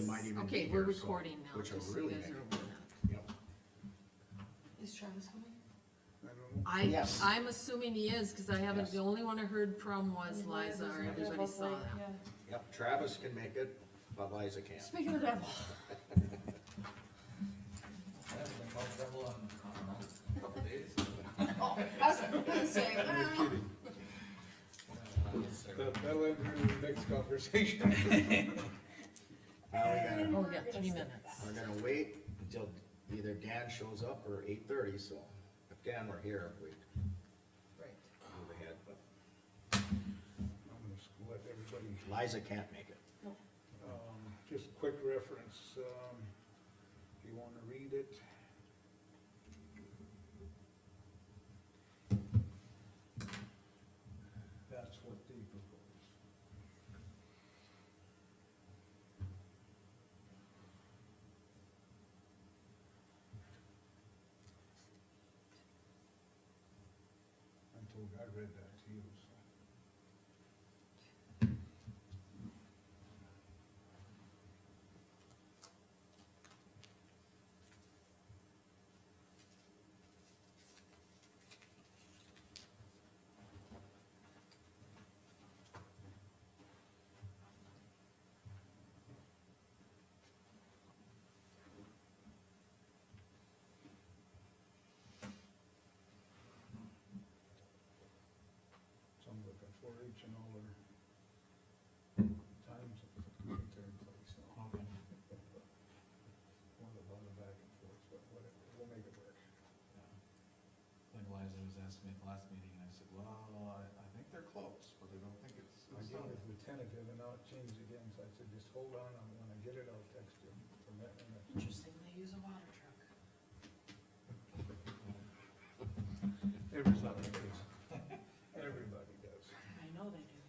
he might even be Okay, we're here, so- recording now, which will just so you really guys make are it. aware of Yep. that. Is Travis coming? I don't know. Yes. I'm assuming he is, cause I haven't, Yes. the only one I heard from was Liza, or everybody saw that. Yep, Travis can make it, but Liza can't. Speaking of the devil. I was gonna say, You're well, kidding. That'll enter the next conversation. Now we oh, we got 3 minutes. we're gonna wait until either Dan shows up or 8:30, so if Dan were here, we'd Right. move ahead, but I'm gonna let everybody, Liza can't make it. just quick reference, if you wanna read it. That's what they propose. I read that to you, so. So I'm looking for each and all their times that they're in place now. Want a lot of back and forth, but whatever, we'll make it work. Like Liza was asking me at the last meeting, I said, well, I think they're close, but I don't think it's. I gave it the tentative and now it changed again, so I said, just hold on, and when I get it, I'll text you. From that, and that. Interesting, they use a water truck. Everybody does. Everybody does. I know they do.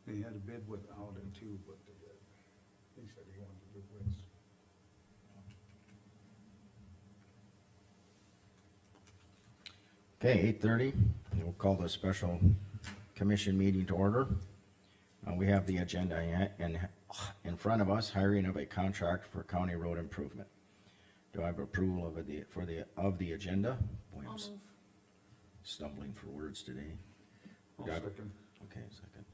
They had a bid without it too, but he said he wanted to do with. Okay, 8:30, we'll call the special commission meeting to order. We have the agenda in front of us, hiring of a contract for county road improvement. Do I have approval of the agenda? Boy, I'm I'll move. stumbling for words today. I'll Got it. second. Okay, second.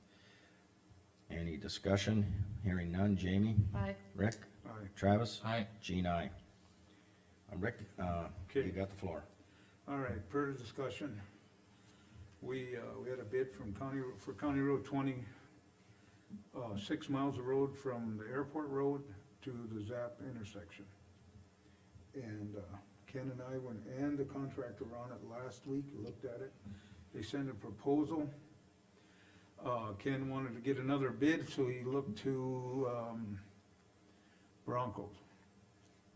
Any discussion? Hearing none. Jamie? Aye. Rick? Aye. Travis? Aye. Gene, aye. Rick, you Okay. got the floor. All right, further discussion. We had a bid from County Road 20, 6 miles of road from the airport road to the ZAP intersection. And Ken and I went, and the contractor were on it last week, looked at it. They sent a proposal. Ken wanted to get another bid, so he looked to Broncos.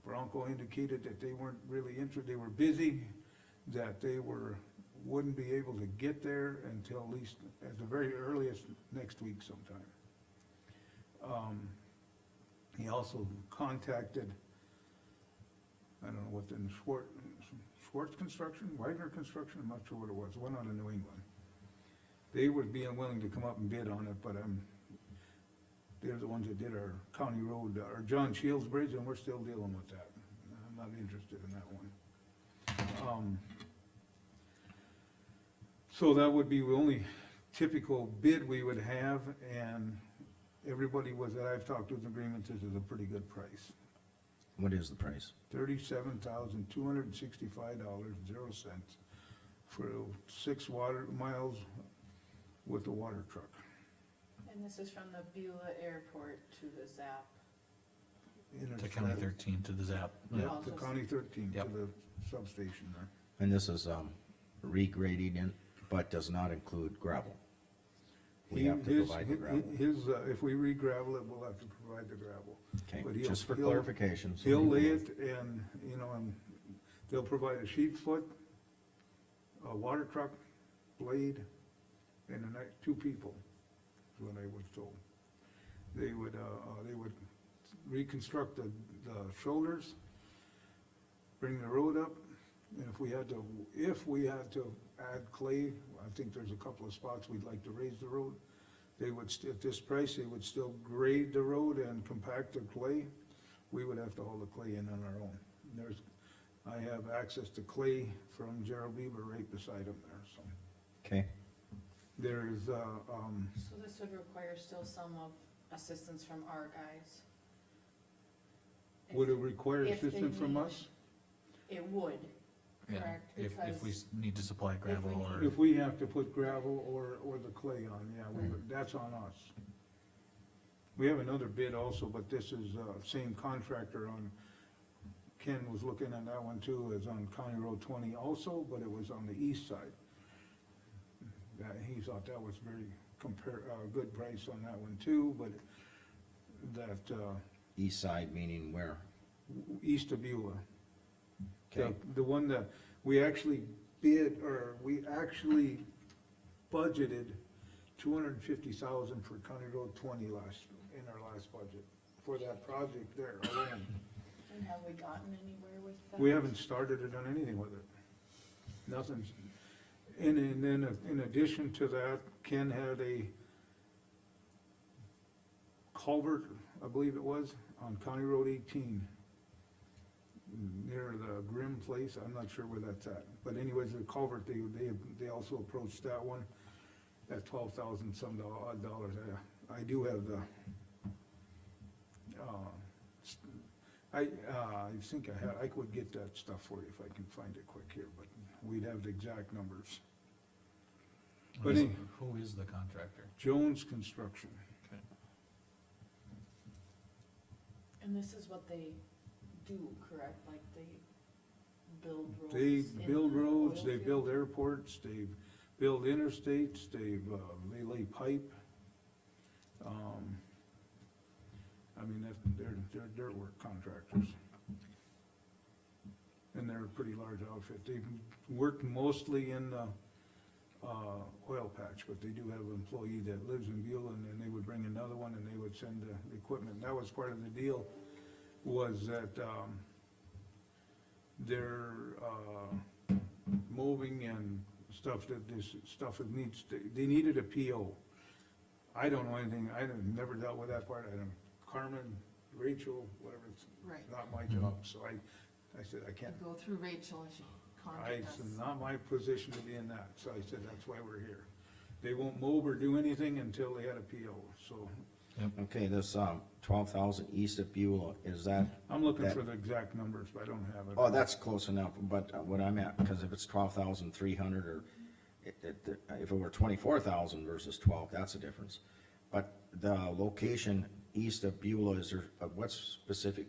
Bronco indicated that they weren't really interested, they were busy, that they wouldn't be able to get there until at least, at the very earliest, next week sometime. He also contacted, I don't know what the, Schwartz Construction, Wagner Construction, I'm not sure what it was, one out of New England. They would be unwilling to come up and bid on it, but they're the ones that did our county road, our John Shields Bridge, and we're still dealing with that. I'm not interested in that one. So that would be the only typical bid we would have, and everybody that I've talked to in agreement, this is a pretty good price. What is the price? $37,265.00 for 6 miles with the water truck. And this is from the Beulah Airport to the ZAP. To County 13, to the ZAP. Yeah, to County 13, to Yep. the substation there. And this is, regrading in, but does not include gravel. We have to provide the gravel. If we re-gravel it, we'll have to provide the gravel. Okay, But just for he'll- clarification. so He'll we lay know. it and, and they'll provide a sheet foot, a water truck, blade, and 2 people, is what I was told. They would reconstruct the shoulders, bring the road up, and if we had to add clay, I think there's a couple of spots we'd like to raise the road. They would, at this price, they would still grade the road and compact the clay. We would have to haul the clay in on our own. I have access to clay from Gerald Bieber right beside him there, so. Okay, There's, So this would require still some of assistance from our guys. would it require If they assistance from need- us? It would, Yeah, correct, if we because need to supply gravel we or, need- If we have to put gravel or the clay on, yeah, that's on us. We have another bid also, but this is, same contractor on, Ken was looking at that one too, is on County Road 20 also, but it was on the east side. He thought that was very good price on that one too, but that, east side meaning where? east of Beulah. Okay, The one that we actually bid, or we actually budgeted 250,000 for County Road 20 in our last budget, for that project there alone. and have we gotten anywhere with that? We haven't started or done anything with it. Nothing's, and then in addition to that, Ken had a culvert, I believe it was, on County Road 18. Near the Grimm place, I'm not sure where that's at, but anyways, the culvert, they also approached that one at 12,000 some odd dollars. I do have the, I think I could get that stuff for you if I can find it quick here, but we'd have the exact numbers. But who is the contractor? Jones Construction, Okay. And this is what they do, correct, like they build roads? they in build the roads, oil they field? build airports, they build interstates, they lay pipe. I mean, they're dirt work contractors. And they're a pretty large outfit. They work mostly in the, oil patch, but they do have an employee that lives in Beulah, and then they would bring another one and they would send the equipment. That was part of the deal, was that, their, moving and stuff that needs, they needed a PO. I don't know anything, I never dealt with that part, I don't, Carmen, Rachel, whatever, it's Right. not my job, so I said, I can't, Go through Rachel and she contacted us. it's not my position to be in that, so I said, that's why we're here. They won't move or do anything until they had a PO, so, okay, this, 12,000 east of Beulah, is that, I'm looking That- for the exact numbers, but I don't have it. oh, that's close enough, but what I'm at, because if it's 12,300 or if it were 24,000 versus 12, that's a difference. But the location east of Beulah, is there, what specific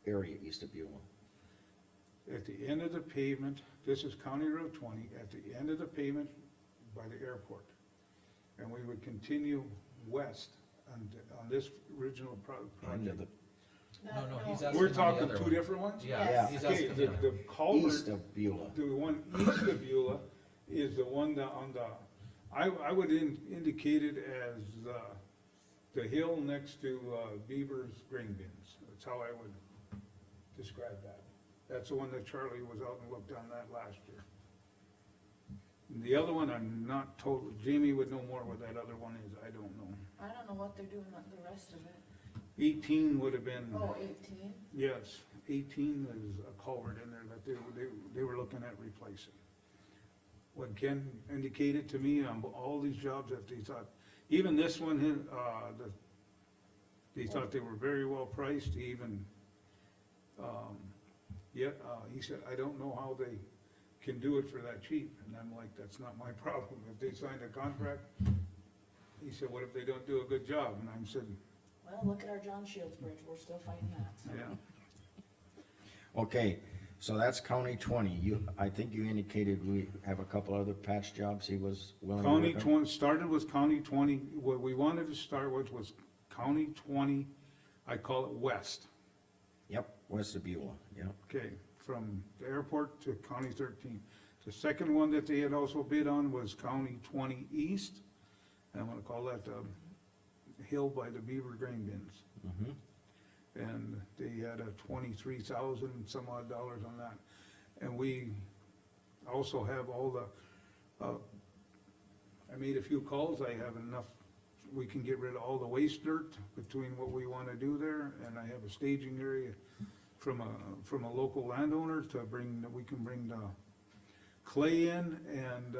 area east of Beulah? At the end of the pavement, this is County Road 20, at the end of the pavement by the airport. And we would continue west on this original End of project. the, No, he's asking We're the talking other two one. different ones? Yeah, Yeah. he's Okay, asking the the, culvert, east of Beulah, the one east of Beulah is the one that on the, I would indicate it as, the hill next to, Beaver's grain bins. That's how I would describe that. That's the one that Charlie was out and looked on that last year. And the other one, I'm not told, Jamie would know more what that other one is, I don't know. I don't know what they're doing on the rest of it. 18 would have been, Oh, 18? yes, 18 is a culvert in there that they were looking at replacing. What Ken indicated to me on all these jobs that they thought, even this one, they thought they were very well priced, even, he said, I don't know how they can do it for that cheap, and I'm like, that's not my problem, if they signed a contract, he said, what if they don't do a good job, and I said, Well, look at our John Shields Bridge, we're still fighting that, so. yeah. okay, so that's County 20, I think you indicated we have a couple other patch jobs he was willing to County work on? 20, started with County 20, what we wanted to start with was County 20, I call it west, Yep, west of Beulah, yep, okay, from the airport to County 13. The second one that they had also bid on was County 20 east, and I'm gonna call that the hill by the Beaver grain bins. mhm, And they had a 23,000 some odd dollars on that. And we also have all the, I made a few calls, I have enough, we can get rid of all the waste dirt between what we wanna do there, and I have a staging area from a local landowner to bring, we can bring the clay in and,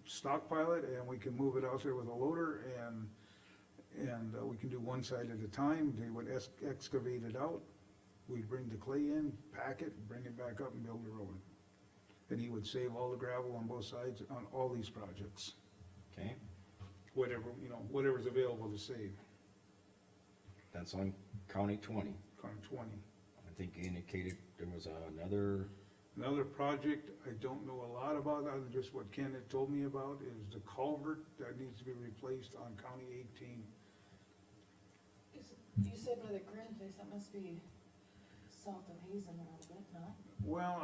stockpile it, and we can move it out there with a loader, and we can do one side at a time. They would excavate it out, we'd bring the clay in, pack it, bring it back up and build the road. And he would save all the gravel on both sides on all these projects, Okay, whatever, you know, whatever's available to save, that's on County 20. on 20. I think you indicated there was another, Another project I don't know a lot about, other than just what Ken had told me about, is the culvert that needs to be replaced on County 18. You said by the Grand place, that must be south of Hazen a little bit, no? Well,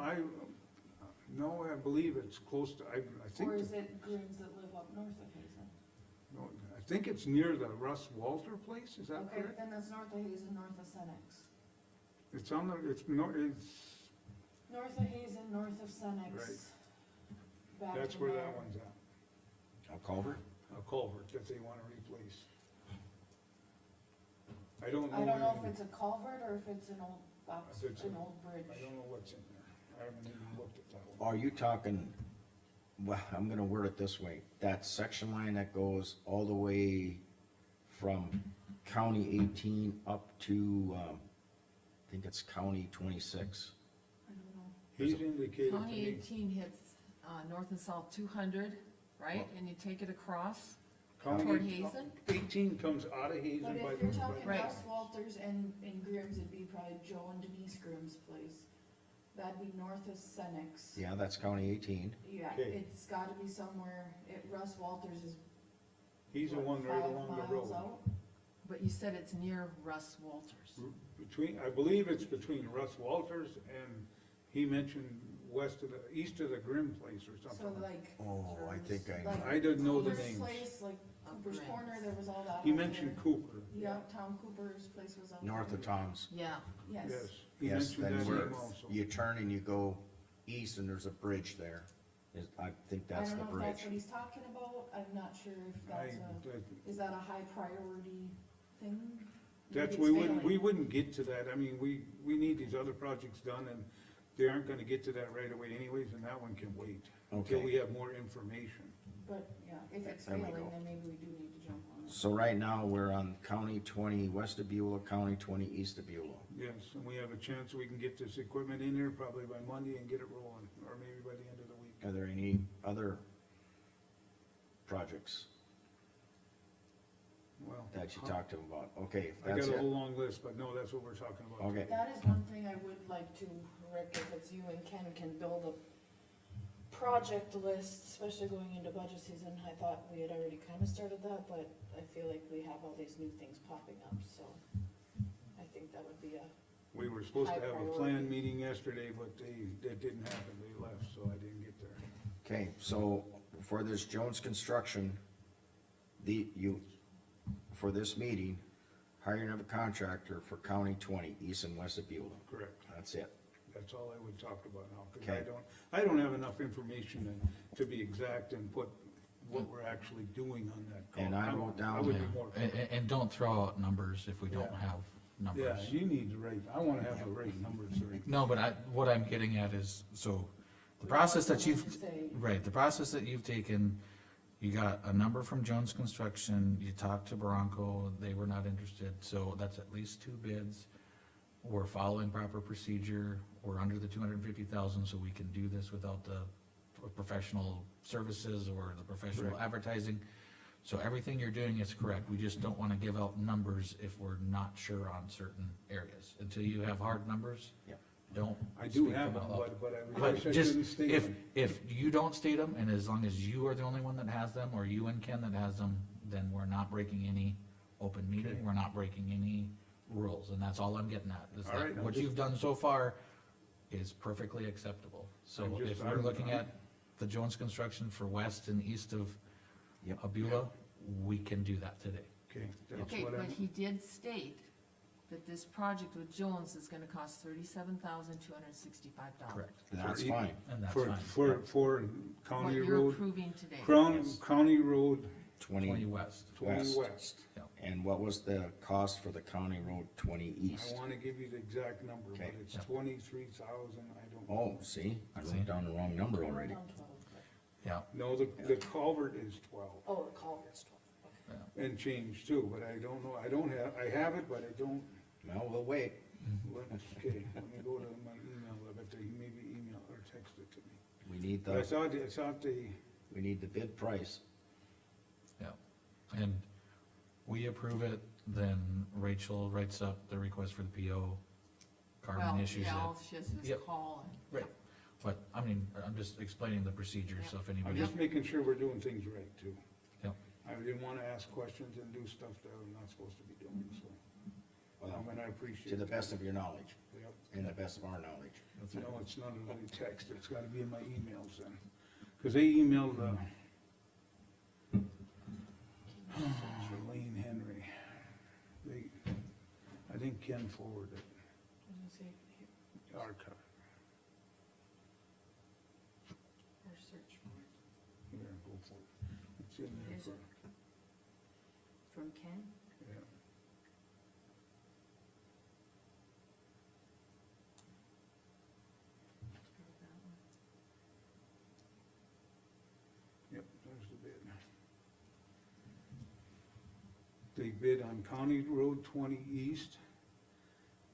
no, I believe it's close to, I think, Or is it Grins that live up north of Hazen? no, I think it's near the Russ Walter place, is that Okay, correct? then that's north of Hazen, north of Senex. It's on the, it's North of Hazen, north of Senex. Right. Back that's to where there. that one's at, a culvert? a culvert that they wanna replace. I don't know. I don't know any- if it's a culvert or if it's an old box, If it's an a- old bridge. I don't know what's in there, I haven't even looked at that one. Are you talking, well, I'm gonna word it this way, that section line that goes all the way from County 18 up to, I think it's County 26? I don't know. He's indicated to County me, 18 hits, north and south 200, right, and you take it across County toward 18 Hazen? 18 comes out of Hazen But by if the. you're talking Right. Russ Walters and Grimm's, it'd be probably Joe and Denise Grimm's place. That'd be north of Senex. Yeah, that's County 18. Yeah, Okay. it's gotta be somewhere, Russ Walters is. He's the what, one right 5 along the miles road. out? But you said it's near Russ Walters. Between, I believe it's between Russ Walters and he mentioned east of the Grimm place or So something. like. Oh, I think I know. like I didn't know the Cooper's names. place, like Cooper's Grimm's. Corner, there was all that. He out mentioned there. Cooper. Yeah, Tom Cooper's place was out North there. of Tom's. Yeah, Yes. Yes, he Yes, mentioned then that where name also. you turn and you go east and there's a bridge there. I think that's the I don't know if that's bridge. what he's talking about, I'm not sure if I, that's is that a high priority thing? that's, Maybe it's we failing. wouldn't get to that. I mean, we need these other projects done and they aren't gonna get to that right away anyways, and that one can wait until Okay. we have more information. But, yeah, if it's There we failing, go. then maybe we do need to jump on it. So right now, we're on County 20 west of Beulah, County 20 east of Beulah. Yes, and we have a chance we can get this equipment in there probably by Monday and get it rolling, or maybe by the end of the week. Are there any other projects Well, that you talked to them about? Okay, if I that's got a whole it. long list, but no, that's what we're talking about. Okay, That is one thing I would like to, Rick, if it's you and Ken can build a project list, especially going into budget season. I thought we had already kinda started that, but I feel like we have all these new things popping up, so I think that would be a, We were supposed to High have a priority. planned meeting yesterday, but that didn't happen, they left, so I didn't get there. okay, so for this Jones Construction, for this meeting, hiring of a contractor for County 20 east and west of Beulah. Correct, That's it. that's all I would talk about now, cause Okay. I don't have enough information to be exact and put what we're actually doing on that. call. And I wrote down- I would be Yeah. more. And don't throw out numbers if we don't Yeah. have Yeah, numbers. you need to rate, I wanna have the right numbers, so we- No, but what I'm getting at is, so, the process that We want you've, someone to say- right, the process that you've taken, you got a number from Jones Construction, you talked to Bronco, they were not interested, so that's at least 2 bids. We're following proper procedure, we're under the 250,000, so we can do this without the professional services or the professional Right. advertising. So everything you're doing is correct, we just don't wanna give out numbers if we're not sure on certain areas. Until you have hard numbers, Yep. don't I do speak have them them, out loud. but I But wish I just, didn't state if, them. if you don't state them, and as long as you are the only one that has them, or you and Ken that has them, then we're not breaking any open Okay. meeting, we're not breaking any rules, and that's all I'm getting at, is All that right, I'm what just- you've done so far is perfectly acceptable. So I'm just- if we're I'm- looking I'm- at the Jones Construction for west and east of Yep. Beulah, we can do that today. Okay, that's okay, what but I'm, he did state that this project with Jones is gonna cost $37,265. Correct. That's For- fine. And that's For, fine. for What County you're Road, approving today. Yes. County Road 20 20, west. twenty West. west. and what was the cost for the County Road 20 I east? wanna give you the exact number, but Okay. it's Yep. 23,000, I don't. Oh, see, I See? wrote down the wrong number already. Around 12, but- Yeah, No, the culvert is 12 Oh, the culvert's 12, okay. and change too, but I don't know, I have it, but I don't. Well, we'll wait. Okay, let me go to my email, I bet they maybe email or text it to me. We need But I the, thought they, we need the bid price. yeah. And we approve it, then Rachel writes up the request for the PO. Carmen Well, issues yeah, it. all she has to do is Yep. call and. Right. But, I mean, I'm just explaining the procedure, so if I'm anybody, just making sure we're doing things right too. Yep. I didn't wanna ask questions and do stuff that I'm not supposed to be doing, so, Well, and I appreciate. to the best of your knowledge, Yep. and the best of our knowledge. No, it's not in the text, it's gotta be in my emails then, cause they emailed, Lane Henry. I think Ken forwarded I was gonna say, here, our copy. or search for it. Here, go for it. It's in there Is for, it? From Ken? yeah. Yep, there's the bid. They bid on County Road 20 East.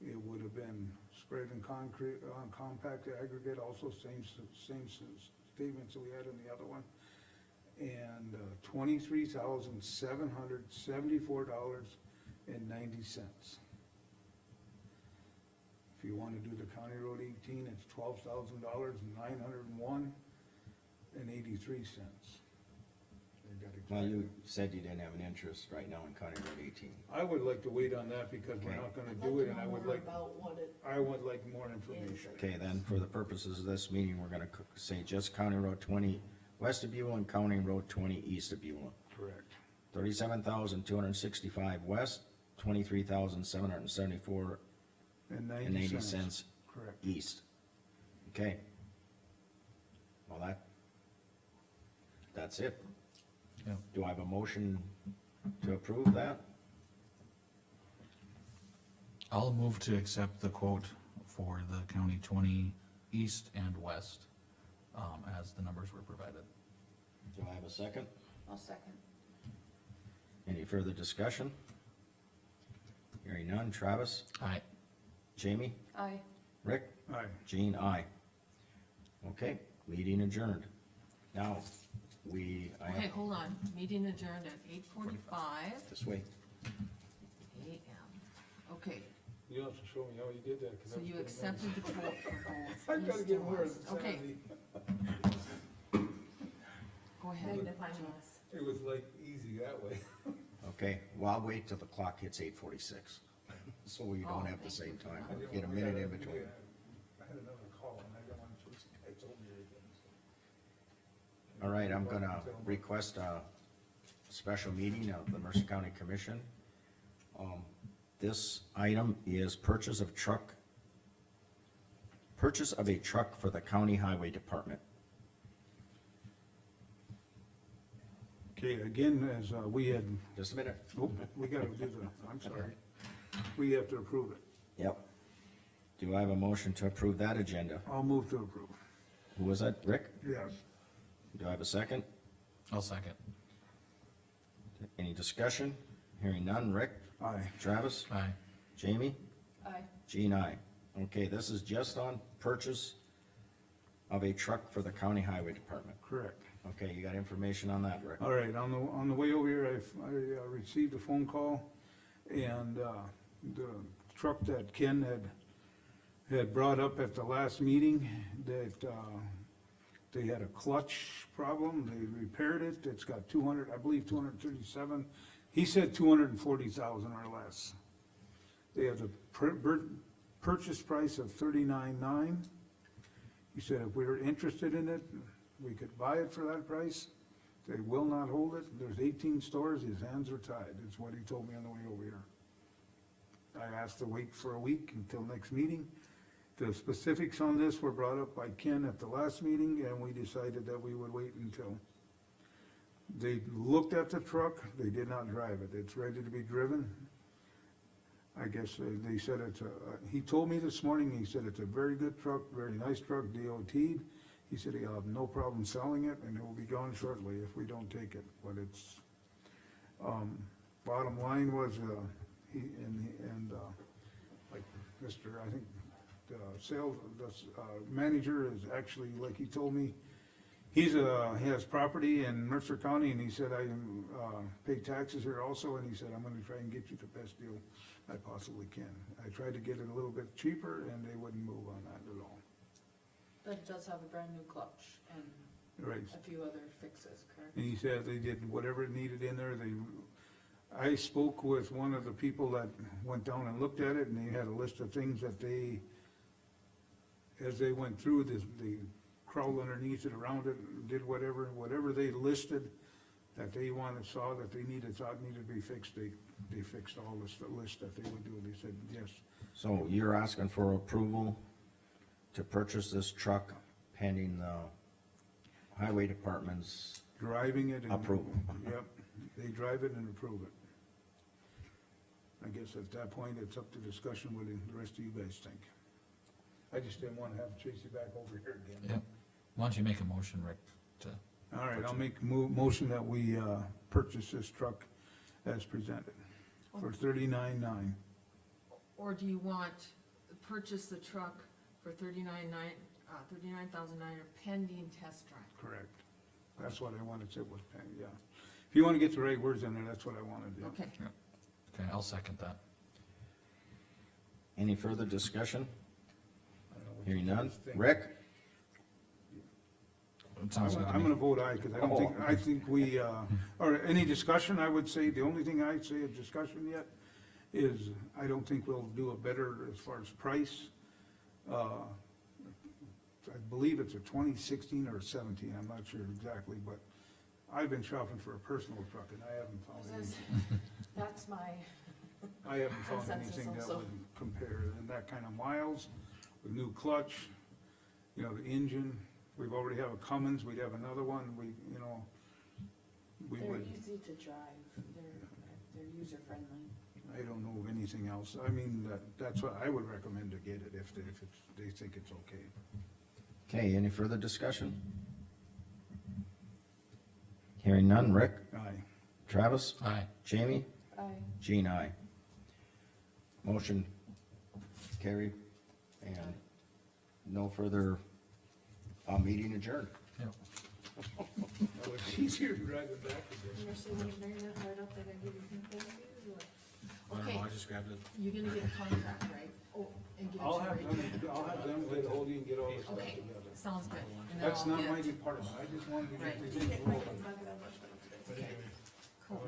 It would have been spread in concrete, on compact aggregate, also same statements that we had in the other one. And $23,774.90. If you wanna do the County Road 18, it's $12,901.83. Well, you said you didn't have an interest right now in County Road 18. I would like to wait on that because we're Okay. not gonna I'd do like it, to and I know would more like, about what it I would like more information. Okay, then, for the purposes of this meeting, we're gonna say just County Road 20 west of Beulah and County Road 20 east of Beulah. Correct. 37,265 west, 23,774 And and 90 80 cents. cents Correct. east. Okay. Well, that's it. yeah. Do I have a motion to approve that? I'll move to accept the quote for the County 20 east and west, as the numbers were provided. Do I have a second? I'll second. Any further discussion? Hearing none. Travis? Aye. Jamie? Aye. Rick? Aye. Jean, aye. Okay, meeting adjourned. Now, I Okay, have, hold on, meeting adjourned at 8:45 this way. AM. Okay, You have to show me how you did that, 'cause so I was you getting accepted the quote for both. I gotta east get and more west. Okay, go ahead. It was like easy that way. Okay, well, I'll wait till the clock hits 8:46, so we don't have the same time. I didn't Get a wanna- minute in between. I had another call and I didn't want to, I told you everything, so. All right, I'm gonna request a special meeting of the Mercer County Commission. This item is purchase of a truck for the county highway department. Okay, again, as, we had, Just a minute. oh, we gotta do the, I'm sorry. We have to approve it. Yep. Do I have a motion to approve that agenda? I'll move to approve. Who was that, Rick? Yes. Do I have a second? I'll second. Any discussion? Hearing none. Rick? Aye. Travis? Aye. Jamie? Aye. Jean, aye. Okay, this is just on purchase of a truck for the county highway department. Correct. Okay, you got information on that, Rick? All right, on the way over here, I received a phone call, and, the truck that Ken had brought up at the last meeting, that, they had a clutch problem, they repaired it, it's got 200, I believe 237, he said 240,000 or less. They have the purchase price of 39.9. He said if we were interested in it, we could buy it for that price. They will not hold it, there's 18 stores, his hands are tied, is what he told me on the way over here. I asked to wait for a week until next meeting. The specifics on this were brought up by Ken at the last meeting, and we decided that we would wait until. They looked at the truck, they did not drive it, it's ready to be driven. I guess they said it's he told me this morning, he said it's a very good truck, very nice truck, DOT'd. He said he'll have no problem selling it, and it will be gone shortly if we don't take it, but it's, bottom line was, like Mr., I think, the sales, manager is actually, like he told me, he has property in Mercer County, and he said, I pay taxes here also, and he said, I'm gonna try and get you the best deal I possibly can. I tried to get it a little bit cheaper, and they wouldn't move on that at all. But it does have a brand new clutch and Right. a few other fixes, correct? And he said they did whatever it needed in there, I spoke with one of the people that went down and looked at it, and they had a list of things that they, as they went through this, they crawled underneath it, around it, did whatever they listed that they saw that they thought needed to be fixed, they fixed all this, the list that they would do, they said, yes. So you're asking for approval to purchase this truck pending the highway department's Driving it and. approval? Yep, they drive it and approve it. I guess at that point, it's up to discussion what the rest of you guys think. I just didn't wanna have to chase you back over here again. Yep. Why don't you make a motion, Rick, to, All right, I'll make a motion that we, purchase this truck as presented for $39,900. Or do you want, purchase the truck for $39,900 pending test drive? Correct. That's what I wanted to say was paying, yeah. If you wanna get the right words in there, that's what I wanted, yeah. Okay, okay, I'll second that. Any further discussion? I don't know what you Hearing none. guys think. Rick? It sounds good to I'm me. gonna vote aye, cause I think we, or any discussion, I would say, the only thing I'd say of discussion yet is, I don't think we'll do a better as far as price. I believe it's a 2016 or 17, I'm not sure exactly, but I've been shopping for a personal truck and I haven't found anything. That's my, I haven't found Consensus anything that also. would compare, and that kind of miles, with new clutch, you know, the engine, we've already have a Cummins, we'd have another one, we they're would, easy to drive, they're user friendly. I don't know of anything else, I mean, that's what I would recommend to get it, if they think it's okay. Okay, any further discussion? Hearing none. Rick? Aye. Travis? Aye. Jamie? Aye. Jean, aye. Motion carried, and no further, meeting adjourned. Yep. That was easier driving back again. Mercer engineering that right up there, I give you thank yous, or? I don't Okay. know, I just grabbed it. you're gonna get a contract, right? Oh, and get it I'll to have Ray. them get ahold of you and get all this stuff Okay, together. sounds good. And then That's I'll not get- my department, I just wanted to get Right. the things rolling. Okay, cool.